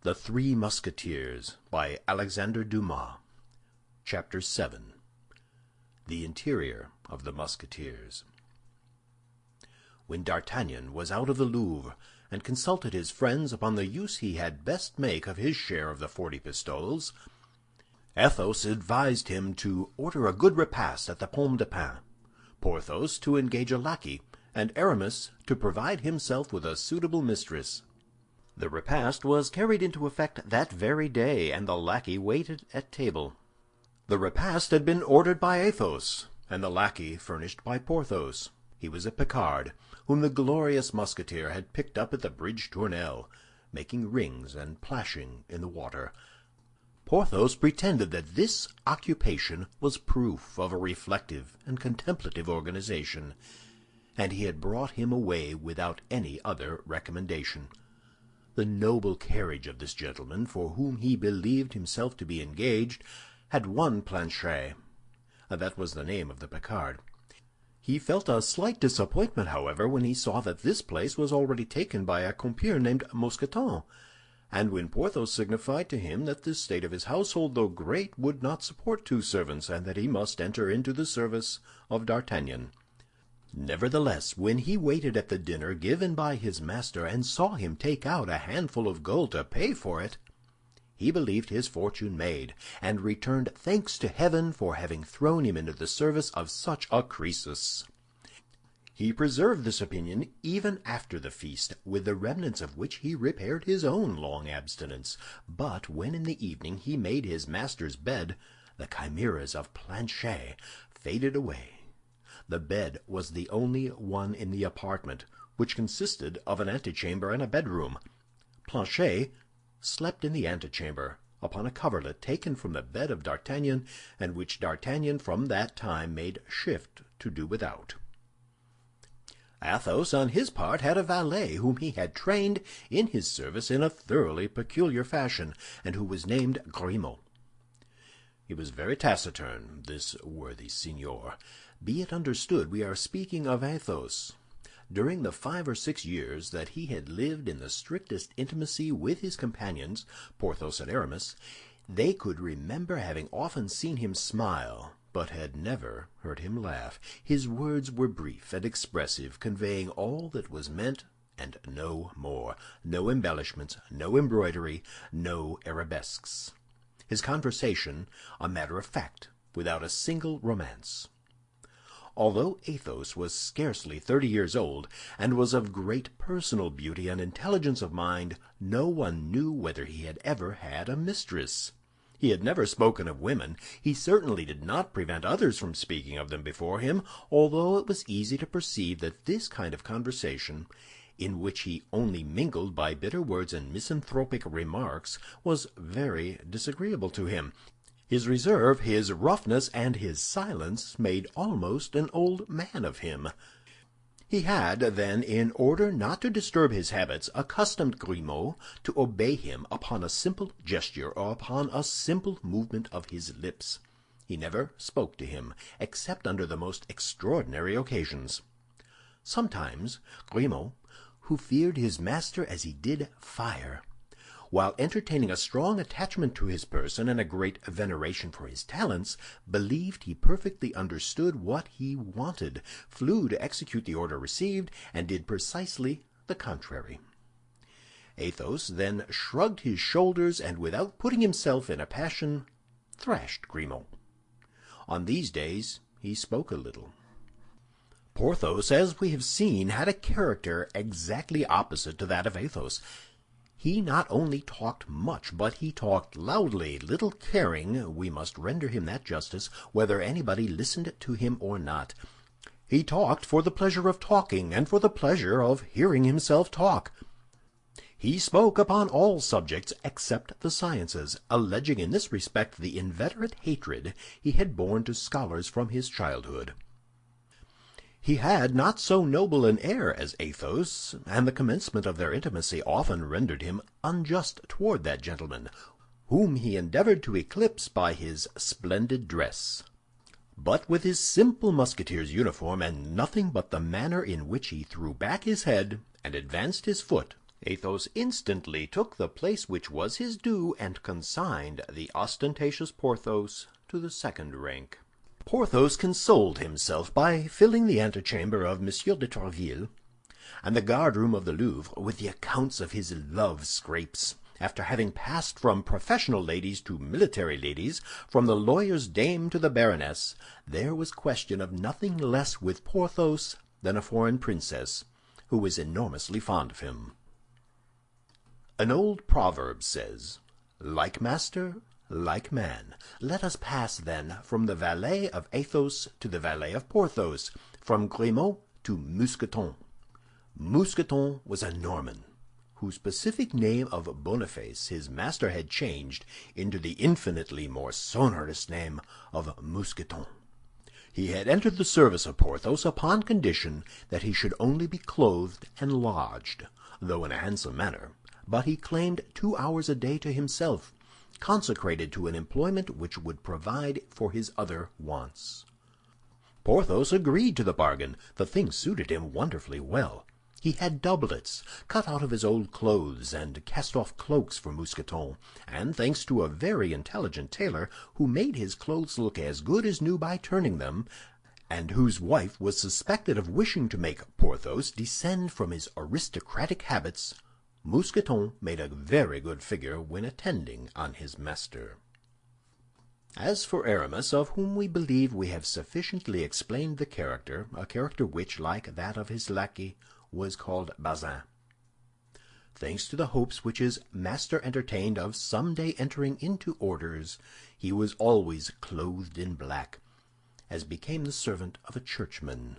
The Three Musketeers by Alexandre Dumas. Chapter 7. The Interior of the Musketeers. When D'Artagnan was out of the Louvre, and consulted his friends upon the use he had best make of his share of the 40 pistoles, Athos advised him to order a good repast at the Pomme de Pin, Porthos to engage a lackey, and Aramis to provide himself with a suitable mistress. The repast was carried into effect that very day, and the lackey waited at table. The repast had been ordered by Athos, and the lackey furnished by Porthos. He was a Picard, whom the glorious Musketeer had picked up at the Bridge Tournelle, making rings and plashing in the water. Porthos pretended that this occupation was proof of a reflective and contemplative organization, and he had brought him away without any other recommendation. The noble carriage of this gentleman, for whom he believed himself to be engaged, had won Planchet. That was the name of the Picard. He felt a slight disappointment, however, when he saw that this place was already taken by a compeer named Mousqueton, and when Porthos signified to him that the state of his household, though great, would not support 2 servants, and that he must enter into the service of D'Artagnan. Nevertheless, when he waited at the dinner given by his master and saw him take out a handful of gold to pay for it, he believed his fortune made, and returned thanks to heaven for having thrown him into the service of such a Croesus. He preserved this opinion even after the feast, with the remnants of which he repaired his own long abstinence. But when in the evening he made his master's bed, the chimeras of Planchet faded away. The bed was the only one in the apartment, which consisted of an antechamber and a bedroom. Planchet slept in the antechamber, upon a coverlet taken from the bed of D'Artagnan, and which D'Artagnan from that time made shift to do without. Athos, on his part, had a valet whom he had trained in his service in a thoroughly peculiar fashion, and who was named Grimaud. He was very taciturn, this worthy signor. Be it understood, we are speaking of Athos. During the 5 or 6 years that he had lived in the strictest intimacy with his companions, Porthos and Aramis, they could remember having often seen him smile, but had never heard him laugh. His words were brief and expressive, conveying all that was meant and no more. No embellishments, no embroidery, no arabesques. His conversation a matter of fact, without a single romance. Although Athos was scarcely 30 years old, and was of great personal beauty and intelligence of mind, no one knew whether he had ever had a mistress. He had never spoken of women. He certainly did not prevent others from speaking of them before him, although it was easy to perceive that this kind of conversation, in which he only mingled by bitter words and misanthropic remarks, was very disagreeable to him. His reserve, his roughness, and his silence made almost an old man of him. He had, then, in order not to disturb his habits, accustomed Grimaud to obey him upon a simple gesture or upon a simple movement of his lips. He never spoke to him, except under the most extraordinary occasions. Sometimes Grimaud, who feared his master as he did fire, while entertaining a strong attachment to his person and a great veneration for his talents, believed he perfectly understood what he wanted, flew to execute the order received, and did precisely the contrary. Athos then shrugged his shoulders, and without putting himself in a passion, thrashed Grimaud. On these days he spoke a little. Porthos, as we have seen, had a character exactly opposite to that of Athos. He not only talked much, but he talked loudly, little caring, we must render him that justice, whether anybody listened to him or not. He talked for the pleasure of talking, and for the pleasure of hearing himself talk. He spoke upon all subjects except the sciences, alleging in this respect the inveterate hatred he had borne to scholars from his childhood. He had not so noble an air as Athos, and the commencement of their intimacy often rendered him unjust toward that gentleman, whom he endeavored to eclipse by his splendid dress. But with his simple Musketeer's uniform, and nothing but the manner in which he threw back his head and advanced his foot, Athos instantly took the place which was his due, and consigned the ostentatious Porthos to the second rank. Porthos consoled himself by filling the antechamber of Monsieur de Tréville and the guardroom of the Louvre with the accounts of his love scrapes. After having passed from professional ladies to military ladies, from the lawyer's dame to the baroness, there was question of nothing less with Porthos than a foreign princess, who was enormously fond of him. An old proverb says, "Like master, like man." Let us pass, then, from the valet of Athos to the valet of Porthos, from Grimaud to Mousqueton. Mousqueton was a Norman, whose pacific name of Boniface his master had changed into the infinitely more sonorous name of Mousqueton. He had entered the service of Porthos upon condition that he should only be clothed and lodged, though in a handsome manner, but he claimed 2 hours a day to himself, consecrated to an employment which would provide for his other wants. Porthos agreed to the bargain. The thing suited him wonderfully well. He had doublets cut out of his old clothes and cast-off cloaks for Mousqueton, and thanks to a very intelligent tailor who made his clothes look as good as new by turning them, and whose wife was suspected of wishing to make Porthos descend from his aristocratic habits, Mousqueton made a very good figure when attending on his master. As for Aramis, of whom we believe we have sufficiently explained the character, a character which, like that of his lackey, was called Bazin. Thanks to the hopes which his master entertained of some day entering into orders, he was always clothed in black, as became the servant of a churchman.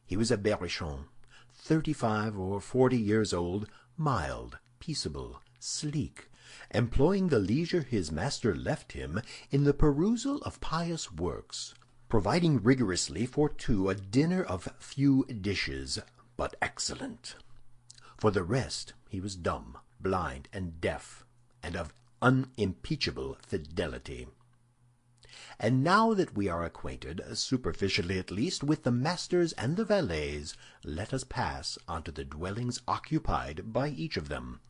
He was a Berrichon, 35 or 40 years old, mild, peaceable, sleek, employing the leisure his master left him in the perusal of pious works, providing rigorously for two a dinner of few dishes, but excellent. For the rest, he was dumb, blind, and deaf, and of unimpeachable fidelity. And now that we are acquainted, superficially at least, with the masters and the valets, let us pass on to the dwellings occupied by each of them.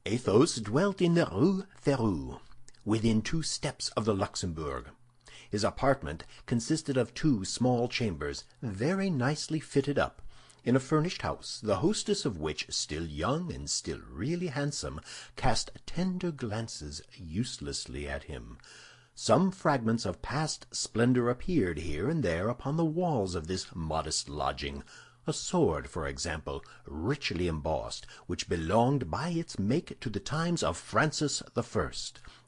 Athos dwelt in the Rue Férou, within 2 steps of the Luxembourg. His apartment consisted of 2 small chambers, very nicely fitted up, in a furnished house, the hostess of which, still young and still really handsome, cast tender glances uselessly at him. Some fragments of past splendor appeared here and there upon the walls of this modest lodging. A sword, for example, richly embossed, which belonged by its make to the times of Francis I,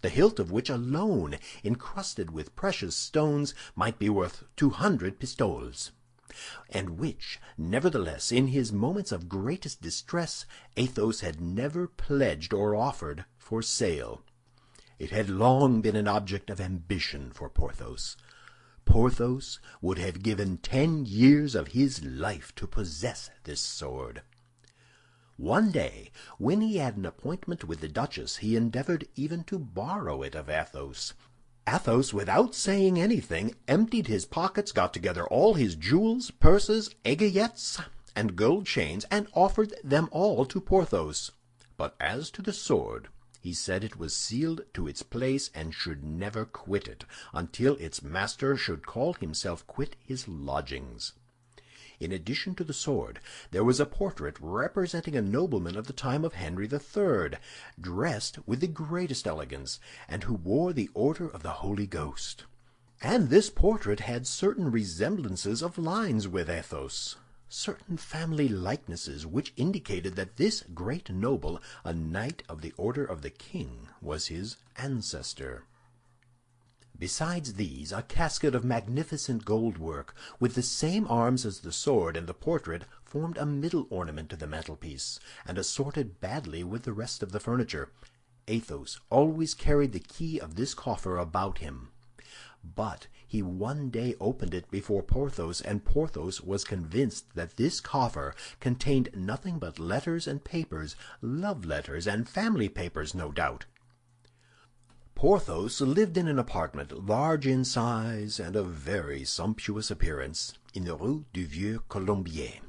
the hilt of which alone, encrusted with precious stones, might be worth 200 pistoles, and which, nevertheless, in his moments of greatest distress, Athos had never pledged or offered for sale. It had long been an object of ambition for Porthos. Porthos would have given 10 years of his life to possess this sword. One day, when he had an appointment with the duchess, he endeavored even to borrow it of Athos. Athos, without saying anything, emptied his pockets, got together all his jewels, purses, aiguillettes, and gold chains, and offered them all to Porthos. But as to the sword, he said it was sealed to its place and should never quit it, until its master should call himself quit his lodgings. In addition to the sword, there was a portrait representing a nobleman of the time of Henry III, dressed with the greatest elegance, and who wore the Order of the Holy Ghost. And this portrait had certain resemblances of lines with Athos, certain family likenesses which indicated that this great noble, a knight of the Order of the King, was his ancestor. Besides these, a casket of magnificent gold work, with the same arms as the sword and the portrait, formed a middle ornament to the mantelpiece, and assorted badly with the rest of the furniture. Athos always carried the key of this coffer about him. But he one day opened it before Porthos, and Porthos was convinced that this coffer contained nothing but letters and papers, love letters and family papers, no doubt. Porthos lived in an apartment large in size and of very sumptuous appearance, in the Rue du Vieux Colombier.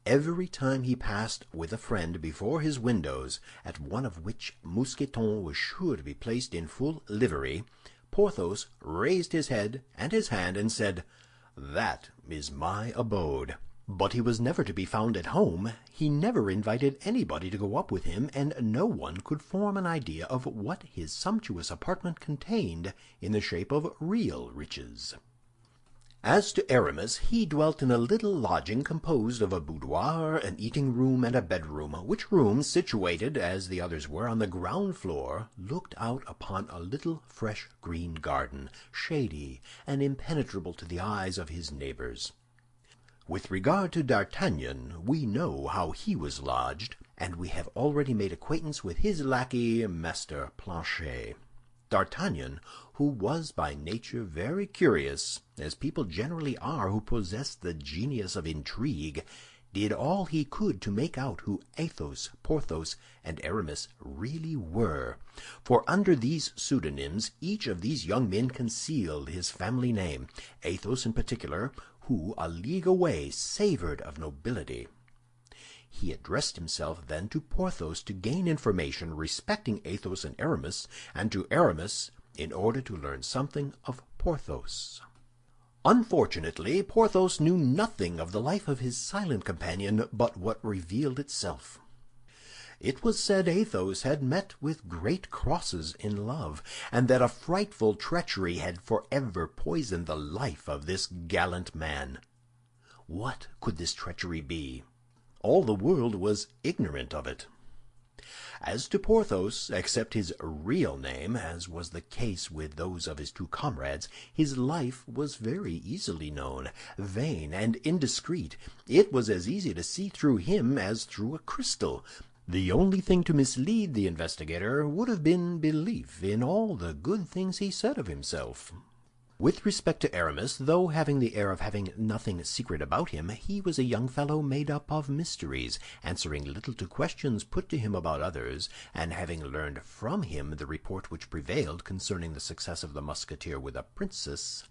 Every time he passed with a friend before his windows, at one of which Mousqueton was sure to be placed in full livery, Porthos raised his head and his hand and said, "That is my abode." But he was never to be found at home. He never invited anybody to go up with him, and no one could form an idea of what his sumptuous apartment contained in the shape of real riches. As to Aramis, he dwelt in a little lodging composed of a boudoir, an eating-room, and a bedroom, which rooms, situated, as the others were, on the ground floor, looked out upon a little fresh green garden, shady and impenetrable to the eyes of his neighbors. With regard to D'Artagnan, we know how he was lodged, and we have already made acquaintance with his lackey, Master Planchet. D'Artagnan, who was by nature very curious, as people generally are who possess the genius of intrigue, did all he could to make out who Athos, Porthos, and Aramis really were. For under these pseudonyms each of these young men concealed his family name, Athos in particular, who a league away savored of nobility. He addressed himself then to Porthos to gain information respecting Athos and Aramis, and to Aramis in order to learn something of Porthos. Unfortunately, Porthos knew nothing of the life of his silent companion but what revealed itself. It was said Athos had met with great crosses in love, and that a frightful treachery had forever poisoned the life of this gallant man. What could this treachery be? All the world was ignorant of it. As to Porthos, except his real name, as was the case with those of his two comrades, his life was very easily known. Vain and indiscreet, it was as easy to see through him as through a crystal. The only thing to mislead the investigator would have been belief in all the good things he said of himself. With respect to Aramis, though having the air of having nothing secret about him, he was a young fellow made up of mysteries, answering little to questions put to him about others, and having learned from him the report which prevailed concerning the success of the Musketeer with a princess,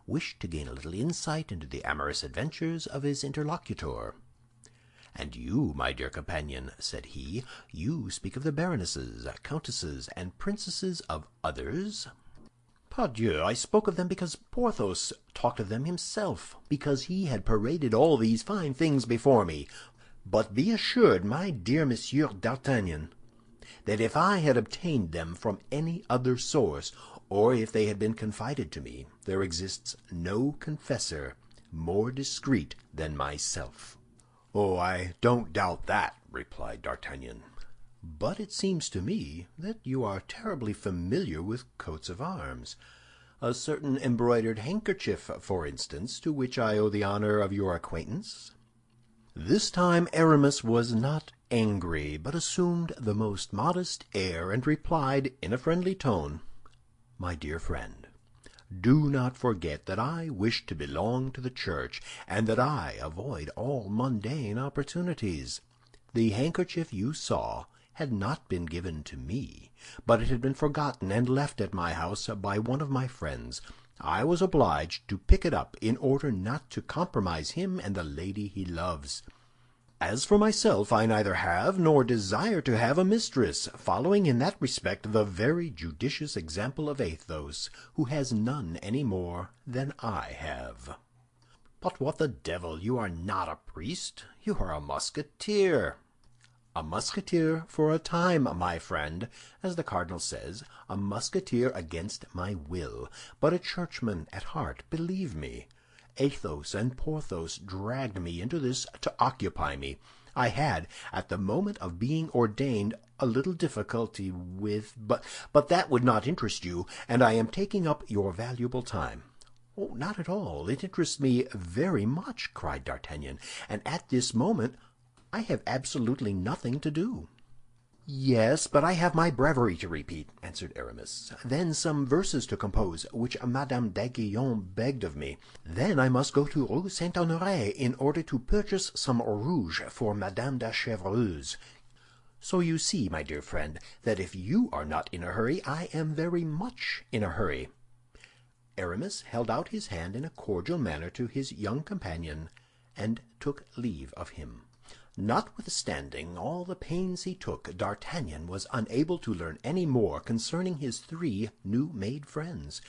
wished to gain a little insight into the amorous adventures of his interlocutor. "And you, my dear companion," said he, "you speak of the baronesses, countesses, and princesses of others?" "Pardieu, I spoke of them because Porthos talked of them himself, because he had paraded all these fine things before me. But be assured, my dear Monsieur d'Artagnan, that if I had obtained them from any other source, or if they had been confided to me, there exists no confessor more discreet than myself." "Oh, I don't doubt that," replied D'Artagnan. "But it seems to me that you are terribly familiar with coats of arms. A certain embroidered handkerchief, for instance, to which I owe the honor of your acquaintance." This time Aramis was not angry, but assumed the most modest air, and replied in a friendly tone, "My dear friend, do not forget that I wish to belong to the church, and that I avoid all mundane opportunities. The handkerchief you saw had not been given to me, but it had been forgotten and left at my house by one of my friends. I was obliged to pick it up in order not to compromise him and the lady he loves. As for myself, I neither have nor desire to have a mistress, following in that respect the very judicious example of Athos, who has none any more than I have." "But what the devil! You are not a priest, you are a Musketeer." "A Musketeer for a time, my friend, as the cardinal says, a Musketeer against my will, but a churchman at heart, believe me. Athos and Porthos dragged me into this to occupy me. I had, at the moment of being ordained, a little difficulty with... But that would not interest you, and I am taking up your valuable time." "Oh, not at all. It interests me very much," cried D'Artagnan, "and at this moment I have absolutely nothing to do." "Yes, but I have my breviary to repeat," answered Aramis. "Then some verses to compose, which Madame d'Aiguillon begged of me. Then I must go to Rue Saint-Honoré in order to purchase some rouge for Madame de Chevreuse. So you see, my dear friend, that if you are not in a hurry, I am very much in a hurry." Aramis held out his hand in a cordial manner to his young companion, and took leave of him. Notwithstanding all the pains he took, D'Artagnan was unable to learn any more concerning his three new-made friends.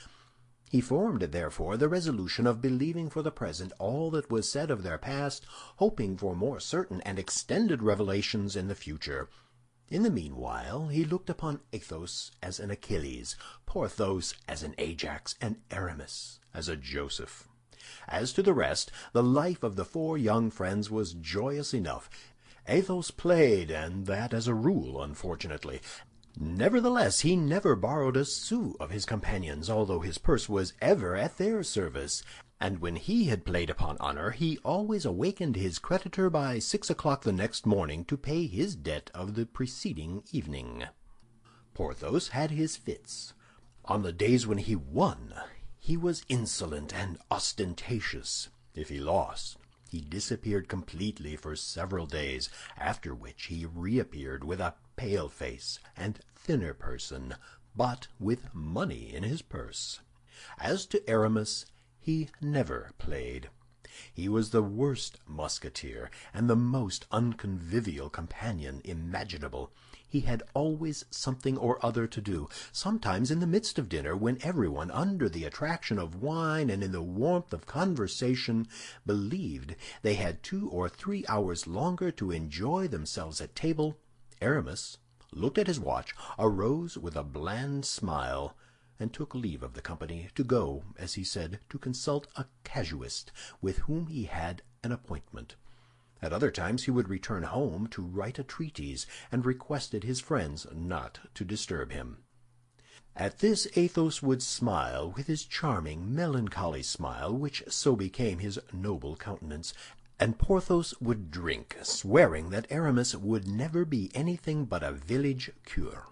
He formed, therefore, the resolution of believing for the present all that was said of their past, hoping for more certain and extended revelations in the future. In the meanwhile, he looked upon Athos as an Achilles, Porthos as an Ajax, and Aramis as a Joseph. As to the rest, the life of the four young friends was joyous enough. Athos played, and that as a rule, unfortunately. Nevertheless, he never borrowed a sou of his companions, although his purse was ever at their service. And when he had played upon honor, he always awakened his creditor by 6 o'clock the next morning to pay his debt of the preceding evening. Porthos had his fits. On the days when he won, he was insolent and ostentatious. If he lost, he disappeared completely for several days, after which he reappeared with a pale face and thinner person, but with money in his purse. As to Aramis, he never played. He was the worst Musketeer and the most unconvivial companion imaginable. He had always something or other to do, sometimes in the midst of dinner, when everyone, under the attraction of wine and in the warmth of conversation, believed they had 2 or 3 hours longer to enjoy themselves at table. Aramis looked at his watch, arose with a bland smile, and took leave of the company, to go, as he said, to consult a casuist with whom he had an appointment. At other times he would return home to write a treatise, and requested his friends not to disturb him. At this Athos would smile with his charming, melancholy smile, which so became his noble countenance, and Porthos would drink, swearing that Aramis would never be anything but a village cure.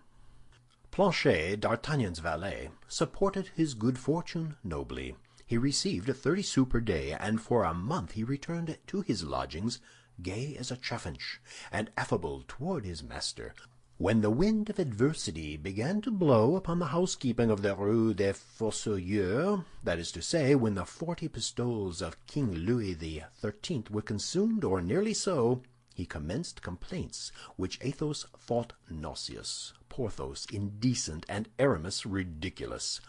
Planchet, D'Artagnan's valet, supported his good fortune nobly. He received 30 sous per day, and for a month he returned to his lodgings gay as a chaffinch, and affable toward his master. When the wind of adversity began to blow upon the housekeeping of the Rue des Fossoyeurs, that is to say, when the 40 pistoles of King Louis XIII were consumed, or nearly so, he commenced complaints which Athos thought nauseous, Porthos indecent, and Aramis ridiculous.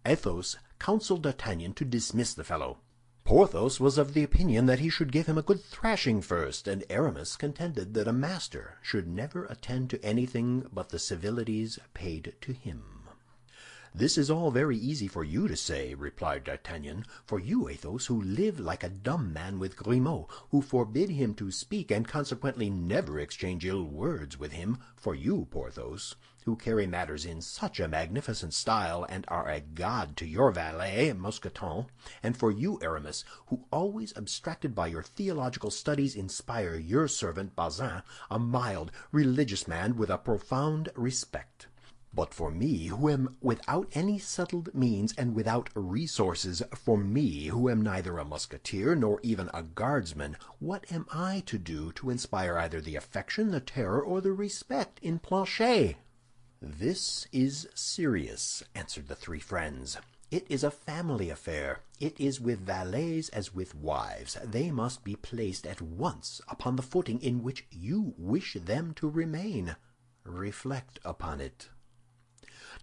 Athos counseled D'Artagnan to dismiss the fellow. Porthos was of the opinion that he should give him a good thrashing first, and Aramis contended that a master should never attend to anything but the civilities paid to him. "This is all very easy for you to say," replied D'Artagnan, "for you, Athos, who live like a dumb man with Grimaud, who forbid him to speak, and consequently never exchange ill words with him; for you, Porthos, who carry matters in such a magnificent style, and are a god to your valet, Mousqueton; and for you, Aramis, who, always abstracted by your theological studies, inspire your servant Bazin, a mild, religious man with a profound respect. But for me, who am without any settled means and without resources, for me, who am neither a Musketeer nor even a Guardsman, what am I to do to inspire either the affection, the terror, or the respect in Planchet?" "This is serious," answered the three friends. "It is a family affair. It is with valets as with wives. They must be placed at once upon the footing in which you wish them to remain. Reflect upon it."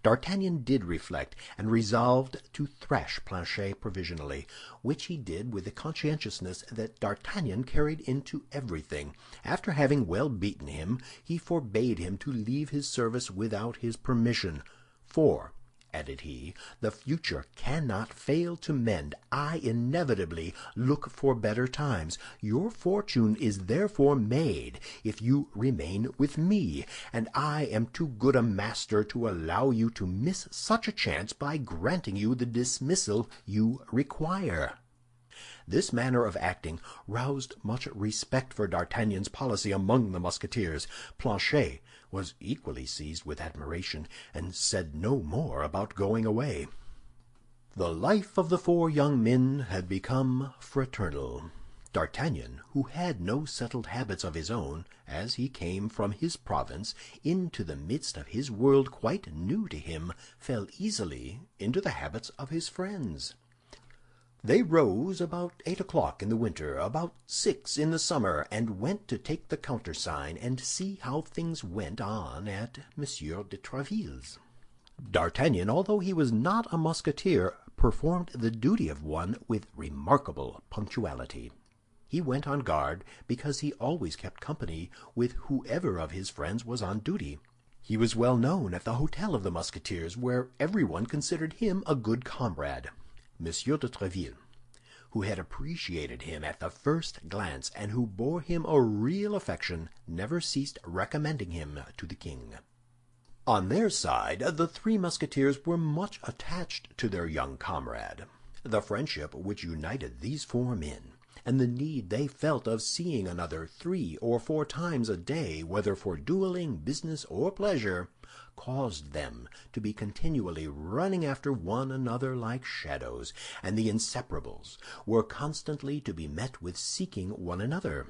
D'Artagnan did reflect, and resolved to thrash Planchet provisionally, which he did with the conscientiousness that D'Artagnan carried into everything. After having well beaten him, he forbade him to leave his service without his permission. "For," added he, "the future cannot fail to mend. I inevitably look for better times. Your fortune is therefore made if you remain with me, and I am too good a master to allow you to miss such a chance by granting you the dismissal you require." This manner of acting roused much respect for D'Artagnan's policy among the Musketeers. Planchet was equally seized with admiration, and said no more about going away. The life of the four young men had become fraternal. D'Artagnan, who had no settled habits of his own, as he came from his province into the midst of his world quite new to him, fell easily into the habits of his friends. They rose about 8 o'clock in the winter, about 6 in the summer, and went to take the countersign and see how things went on at Monsieur de Tréville's. D'Artagnan, although he was not a Musketeer, performed the duty of one with remarkable punctuality. He went on guard because he always kept company with whoever of his friends was on duty. He was well known at the Hotel of the Musketeers, where everyone considered him a good comrade. Monsieur de Tréville, who had appreciated him at the first glance and who bore him a real affection, never ceased recommending him to the king. On their side, the three Musketeers were much attached to their young comrade. The friendship which united these four men, and the need they felt of seeing another 3 or 4 times a day, whether for dueling, business, or pleasure, caused them to be continually running after one another like shadows, and the inseparables were constantly to be met with seeking one another.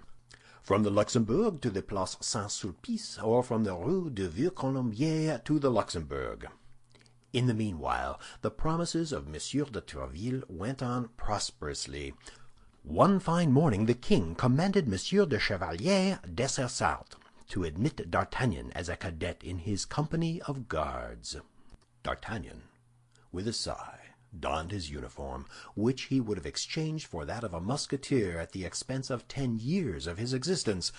From the Luxembourg to the Place Saint-Sulpice, or from the Rue de Vieux-Colombier to the Luxembourg. In the meanwhile, the promises of Monsieur de Tréville went on prosperously. One fine morning the king commanded Monsieur de Chevalier Dessessart to admit D'Artagnan as a cadet in his company of guards. D'Artagnan, with a sigh, donned his uniform, which he would have exchanged for that of a Musketeer at the expense of 10 years of his existence.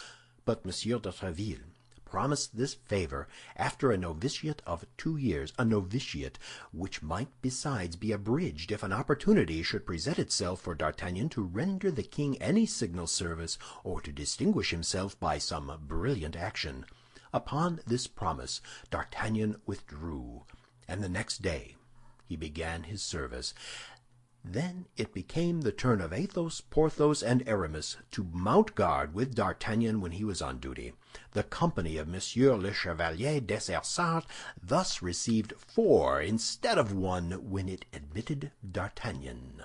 But Monsieur de Tréville promised this favor after a novitiate of 2 years, a novitiate which might besides be abridged if an opportunity should present itself for D'Artagnan to render the king any signal service or to distinguish himself by some brilliant action. Upon this promise D'Artagnan withdrew, and the next day he began his service. Then it became the turn of Athos, Porthos, and Aramis to mount guard with D'Artagnan when he was on duty. The company of Monsieur le Chevalier Dessessart thus received 4 instead of 1 when it admitted D'Artagnan.